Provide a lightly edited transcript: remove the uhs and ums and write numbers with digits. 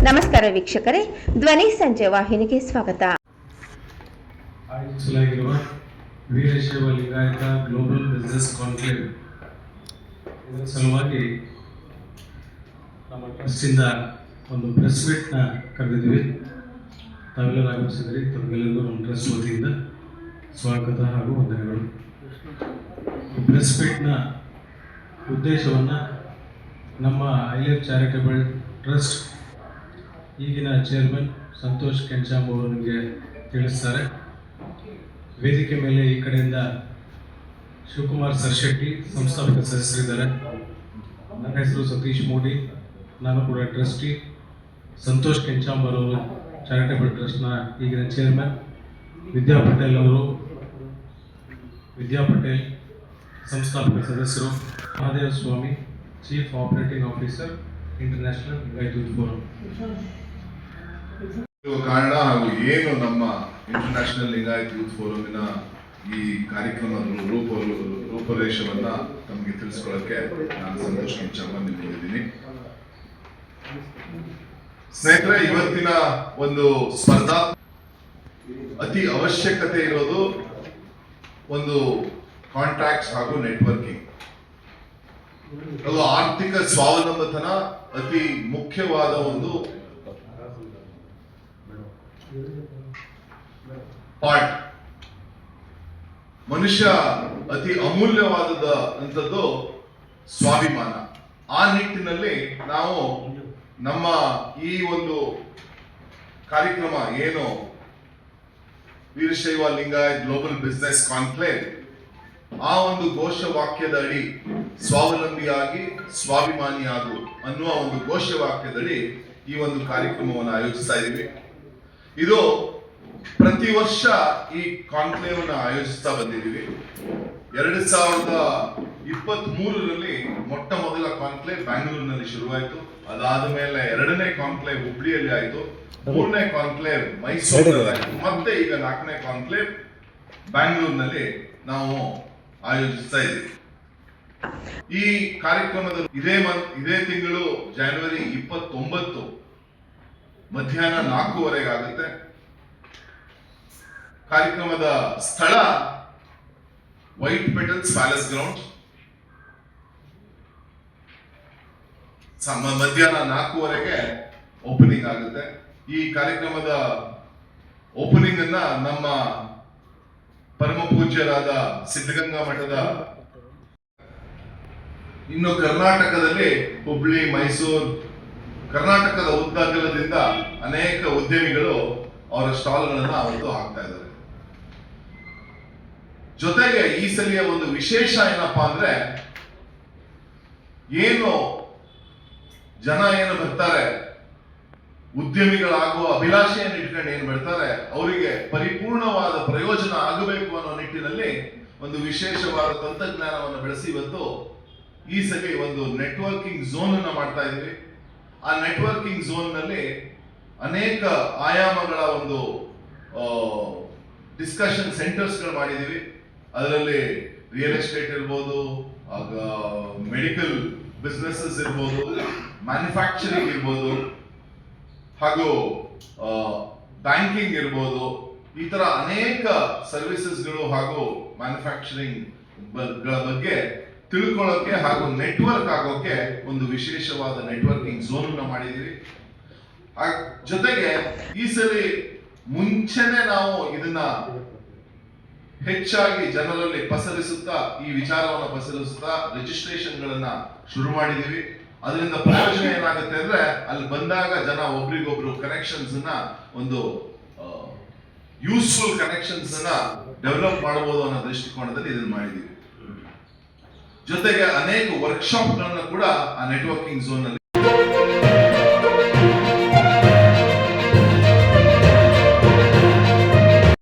ನಮಸ್ಕಾರ ವೀಕ್ಷಕರೇ, ಧ್ವನಿ ಸಂಜೆ ವಾಹಿನಿಗೆ ಸ್ವಾಗತ. ಆಯೋಜಿಸಲಾಗಿರುವ Veerashaiva Lingayat global business conclave ಇದರ ಸಲುವಾಗಿ ನಮ್ಮ ಟ್ರಸ್ಟಿಂದ ಒಂದು ಪ್ರೆಸ್ ಮೀಟ್ನ ಕರೆದಿದ್ವಿ. ತಾವೆಲ್ಲರೂ ಆಗಮಿಸಿದ್ರಿ. ತಮಗೆಲ್ಲರಿಗೂ ನಮ್ಮ ಟ್ರಸ್ಟ್ ವತಿಯಿಂದ ಸ್ವಾಗತ ಹಾಗೂ ವಂದನೆಗಳು. ಈ ಪ್ರೆಸ್ ಮೀಟ್ನ ಉದ್ದೇಶವನ್ನು ನಮ್ಮ ಐಲೇಫ್ ಚಾರಿಟೇಬಲ್ ಟ್ರಸ್ಟ್ ಈಗಿನ ಚೇರ್ಮನ್ ಸಂತೋಷ್ ಕೆಂಚಾಂಬ ಅವರು ನಿಮಗೆ ತಿಳಿಸ್ತಾರೆ. ವೇದಿಕೆ ಮೇಲೆ ಈ ಕಡೆಯಿಂದ ಶಿವಕುಮಾರ್ ಸರ್ಶೆಟ್ಟಿ ಸಂಸ್ಥಾಪಕ ಸದಸ್ಯರಿದ್ದಾರೆ. ನನ್ನ ಹೆಸರು ಸತೀಶ್ ಮೋಡಿ, ನಾನು ಕೂಡ ಟ್ರಸ್ಟಿ. ಸಂತೋಷ್ ಕೆಂಚಾಂಬ ಅವರು ಚಾರಿಟೇಬಲ್ ಟ್ರಸ್ಟ್ನ ಈಗಿನ ಚೇರ್ಮನ್. ವಿದ್ಯಾ ಪಟೇಲ್ ಸಂಸ್ಥಾಪಕ ಸದಸ್ಯರು. Mahadeva Swami chief operating officer, international Lingayat youth forum. ಕಾರಣ ಹಾಗೂ ಏನು ನಮ್ಮ ಇಂಟರ್ನ್ಯಾಷನಲ್ ಲಿಂಗಾಯತ್ ಯೂತ್ ಫೋರಮಿನ ಈ ಕಾರ್ಯಕ್ರಮದ ರೂಪರೇಷವನ್ನ ತಮಗೆ ತಿಳಿಸ್ಕೊಳ್ಳೋಕೆ ನಾನು ಸಂತೋಷ್ ಕೆಂಚಾಂಬ ನಿಂತಿದ್ದೀನಿ. ಸ್ನೇಹಿತರೆ, ಇವತ್ತಿನ ಒಂದು ಸ್ಪರ್ಧಾ ಅತಿ ಅವಶ್ಯಕತೆ ಇರೋದು ಒಂದು ಕಾಂಟ್ಯಾಕ್ಟ್ಸ್ ಹಾಗೂ ನೆಟ್ವರ್ಕಿಂಗ್. ಅದು ಆರ್ಥಿಕ ಸ್ವಾವಲಂಬತನ ಅತಿ ಮುಖ್ಯವಾದ ಒಂದು ಪಾರ್ಟ್. ಮನುಷ್ಯ ಅತಿ ಅಮೂಲ್ಯವಾದದ್ದು ಸ್ವಾಭಿಮಾನ. ಆ ನಿಟ್ಟಿನಲ್ಲಿ ನಾವು ನಮ್ಮ ಈ ಒಂದು ಕಾರ್ಯಕ್ರಮ ಏನು Veerashaiva Lingayat global business conclave, ಆ ಒಂದು ಘೋಷವಾಕ್ಯದ ಅಡಿ ಸ್ವಾವಲಂಬಿಯಾಗಿ ಸ್ವಾಭಿಮಾನಿಯಾಗು ಅನ್ನುವ ಒಂದು ಘೋಷವಾಕ್ಯದಡಿ ಈ ಒಂದು ಕಾರ್ಯಕ್ರಮವನ್ನು ಆಯೋಜಿಸ್ತಾ ಇದ್ದೀವಿ. ಇದು ಪ್ರತಿ ವರ್ಷ ಈ ಕಾನ್ಕ್ಲೇವ್ ನ ಆಯೋಜಿಸ್ತಾ ಬಂದಿದ್ದೀವಿ. 2023ರಲ್ಲಿ ಮೊಟ್ಟ ಮೊದಲ ಕಾನ್ಕ್ಲೇವ್ ಬ್ಯಾಂಗ್ಳೂರಿನಲ್ಲಿ ಶುರುವಾಯಿತು. ಅದಾದ ಮೇಲೆ 2ನೇ ಕಾನ್ಕ್ಲೇವ್ ಹುಬ್ಳಿಯಲ್ಲಿ ಆಯಿತು, 3ನೇ ಕಾನ್ಕ್ಲೇವ್ ಮೈಸೂರಿನಲ್ಲಿ ಆಯಿತು, ಮತ್ತೆ ಈಗ 4ನೇ ಕಾನ್ಕ್ಲೇವ್ ಬ್ಯಾಂಗ್ಳೂರಿನಲ್ಲಿ ನಾವು ಆಯೋಜಿಸ್ತಾ ಇದ್ದೀವಿ. ಈ ಕಾರ್ಯಕ್ರಮದ ಇದೇ ತಿಂಗಳು ಜನವರಿ 29 ಮಧ್ಯಾಹ್ನ 4:15 ಆಗುತ್ತೆ. ಕಾರ್ಯಕ್ರಮದ ಸ್ಥಳ ವೈಟ್ ಪೆಟಲ್ಸ್ ಪ್ಯಾಲೇಸ್ ಗ್ರೌಂಡ್. ಮಧ್ಯಾಹ್ನ 4:15 ಓಪನಿಂಗ್ ಆಗುತ್ತೆ. ಈ ಕಾರ್ಯಕ್ರಮದ ಓಪನಿಂಗ್ ಅನ್ನ ನಮ್ಮ ಪರಮ ಪೂಜ್ಯರಾದ ಸಿದ್ಧಗಂಗಾ ಮಠದ, ಇನ್ನು ಕರ್ನಾಟಕದಲ್ಲಿ ಹುಬ್ಳಿ, ಮೈಸೂರು, ಕರ್ನಾಟಕದ ಉದ್ದಗಲದಿಂದ ಅನೇಕ ಉದ್ಯಮಿಗಳು ಅವರ ಸ್ಟಾಲ್ಗಳನ್ನ ಅವತ್ತು ಹಾಕ್ತಾ ಇದ್ದಾರೆ. ಜೊತೆಗೆ ಈ ಸಲಿಯ ಒಂದು ವಿಶೇಷ ಏನಪ್ಪಾ ಅಂದ್ರೆ, ಜನ ಏನು ಬರ್ತಾರೆ, ಉದ್ಯಮಿಗಳಾಗುವ ಅಭಿಲಾಷೆಯನ್ನು ಇಟ್ಕೊಂಡು ಏನು ಬರ್ತಾರೆ, ಅವರಿಗೆ ಪರಿಪೂರ್ಣವಾದ ಪ್ರಯೋಜನ ಆಗಬೇಕು ಅನ್ನೋ ನಿಟ್ಟಿನಲ್ಲಿ ಒಂದು ವಿಶೇಷವಾದ ತಂತ್ರಜ್ಞಾನವನ್ನು ಬೆಳೆಸಿ ಇವತ್ತು ಈ ಸಲ ಒಂದು ನೆಟ್ವರ್ಕಿಂಗ್ ಝೋನ್ ಅನ್ನು ಮಾಡ್ತಾ ಇದ್ದೀವಿ. ಆ ನೆಟ್ವರ್ಕಿಂಗ್ ಝೋನ್ ನಲ್ಲಿ ಅನೇಕ ಆಯಾಮಗಳ ಒಂದು ಡಿಸ್ಕಷನ್ ಸೆಂಟರ್ಸ್ಗಳು ಮಾಡಿದ್ದೀವಿ. ಅದರಲ್ಲಿ ರಿಯಲ್ ಎಸ್ಟೇಟ್ ಇರ್ಬೋದು, ಮೆಡಿಕಲ್ ಬಿಸ್ನೆಸಸ್ ಇರ್ಬೋದು, ಮ್ಯಾನುಫ್ಯಾಕ್ಚರಿಂಗ್ ಇರ್ಬೋದು, ಹಾಗೂ ಬ್ಯಾಂಕಿಂಗ್ ಇರ್ಬೋದು. ಈ ತರ ಅನೇಕ ಸರ್ವಿಸಸ್ಗಳು ಹಾಗೂ ಮ್ಯಾನುಫ್ಯಾಕ್ಚರಿಂಗ್ ಗಳ ಬಗ್ಗೆ ತಿಳ್ಕೊಳ್ಳೋಕೆ ಹಾಗೂ ನೆಟ್ವರ್ಕ್ ಆಗೋಕೆ ಒಂದು ವಿಶೇಷವಾದ ನೆಟ್ವರ್ಕಿಂಗ್ ಝೋನ್ ಅನ್ನು ಮಾಡಿದೀವಿ. ಜೊತೆಗೆ ಈ ಸರಿ ಮುಂಚೆನೆ ನಾವು ಇದನ್ನ ಹೆಚ್ಚಾಗಿ ಜನರಲ್ಲಿ ಪಸರಿಸುತ್ತಾ, ಈ ವಿಚಾರವನ್ನು ಪಸರಿಸುತ್ತಾ ರಿಜಿಸ್ಟ್ರೇಷನ್ ಗಳನ್ನ ಶುರು ಮಾಡಿದೀವಿ. ಅದರಿಂದ ಪ್ರಯೋಜನ ಏನಾಗುತ್ತೆ ಅಂದ್ರೆ, ಅಲ್ಲಿ ಬಂದಾಗ ಜನ ಒಬ್ರಿಗೊಬ್ರು ಕನೆಕ್ಷನ್ಸ್ ಅನ್ನ, ಒಂದು ಯೂಸ್ಫುಲ್ ಕನೆಕ್ಷನ್ಸ್ ಅನ್ನ ಡೆವಲಪ್ ಮಾಡಬಹುದು ಅನ್ನೋ ದೃಷ್ಟಿಕೋನದಲ್ಲಿ ಇದನ್ನ ಮಾಡಿದೀವಿ. ಜೊತೆಗೆ ಅನೇಕ ವರ್ಕ್ಶಾಪ್ ಗಳನ್ನ ಕೂಡ ಆ ನೆಟ್ವರ್ಕಿಂಗ್ ಝೋನ್ ನಲ್ಲಿ